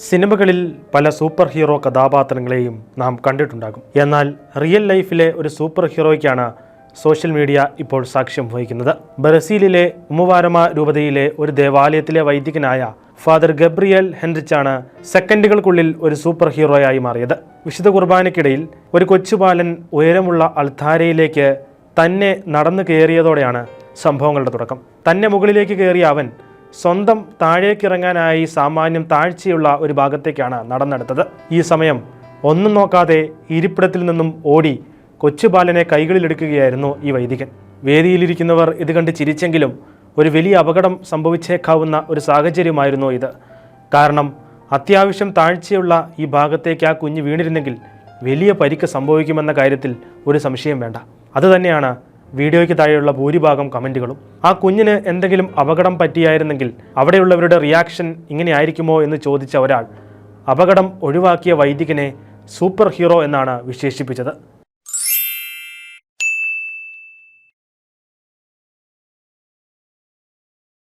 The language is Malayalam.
സിനിമകളിൽ പല സൂപ്പർ ഹീറോ കഥാപാത്രങ്ങളെയും നാം കണ്ടിട്ടുണ്ടാകും. എന്നാൽ റിയൽ ലൈഫിലെ ഒരു സൂപ്പർ ഹീറോയ്ക്കാണ് സോഷ്യൽ മീഡിയ ഇപ്പോൾ സാക്ഷ്യം വഹിക്കുന്നത്. ബ്രസീലിലെ ഉമുവാരമ രൂപതയിലെ ഒരു ദേവാലയത്തിലെ വൈദികനായ ഫാദർ ഗബ്രിയേൽ ഹെൻറിച്ചാണ് സെക്കൻഡുകൾക്കുള്ളിൽ ഒരു സൂപ്പർ ഹീറോയായി മാറിയത്. വിശുദ്ധ കുർബാനയ്ക്കിടയിൽ ഒരു കൊച്ചുബാലൻ ഉയരമുള്ള അൾത്താരയിലേക്ക് തന്നെ നടന്നു കയറിയതോടെയാണ് സംഭവങ്ങളുടെ തുടക്കം. തന്നെ മുകളിലേക്ക് കയറിയ അവൻ സ്വന്തം താഴേക്കിറങ്ങാനായി സാമാന്യം താഴ്ചയുള്ള ഒരു ഭാഗത്തേക്കാണ് നടന്നെടുത്തത്. ഈ സമയം ഒന്നും നോക്കാതെ ഇരിപ്പിടത്തിൽ നിന്നും ഓടി കൊച്ചുബാലനെ കൈകളിലെടുക്കുകയായിരുന്നു ഈ വൈദികൻ. വേദിയിലിരിക്കുന്നവർ ഇത് കണ്ട് ചിരിച്ചെങ്കിലും ഒരു വലിയ അപകടം സംഭവിച്ചേക്കാവുന്ന ഒരു സാഹചര്യമായിരുന്നു ഇത്. കാരണം അത്യാവശ്യം താഴ്ചയുള്ള ഈ ഭാഗത്തേക്ക് ആ കുഞ്ഞ് വീണിരുന്നെങ്കിൽ വലിയ പരിക്ക് സംഭവിക്കുമെന്ന കാര്യത്തിൽ ഒരു സംശയം വേണ്ട. അതുതന്നെയാണ് വീഡിയോയ്ക്ക് താഴെയുള്ള ഭൂരിഭാഗം കമൻറ്റുകളും. ആ കുഞ്ഞിന് എന്തെങ്കിലും അപകടം പറ്റിയായിരുന്നെങ്കിൽ അവിടെയുള്ളവരുടെ റിയാക്ഷൻ ഇങ്ങനെ ആയിരിക്കുമോ എന്ന് ചോദിച്ച ഒരാൾ അപകടം ഒഴിവാക്കിയ വൈദികനെ സൂപ്പർ ഹീറോ എന്നാണ് വിശേഷിപ്പിച്ചത്.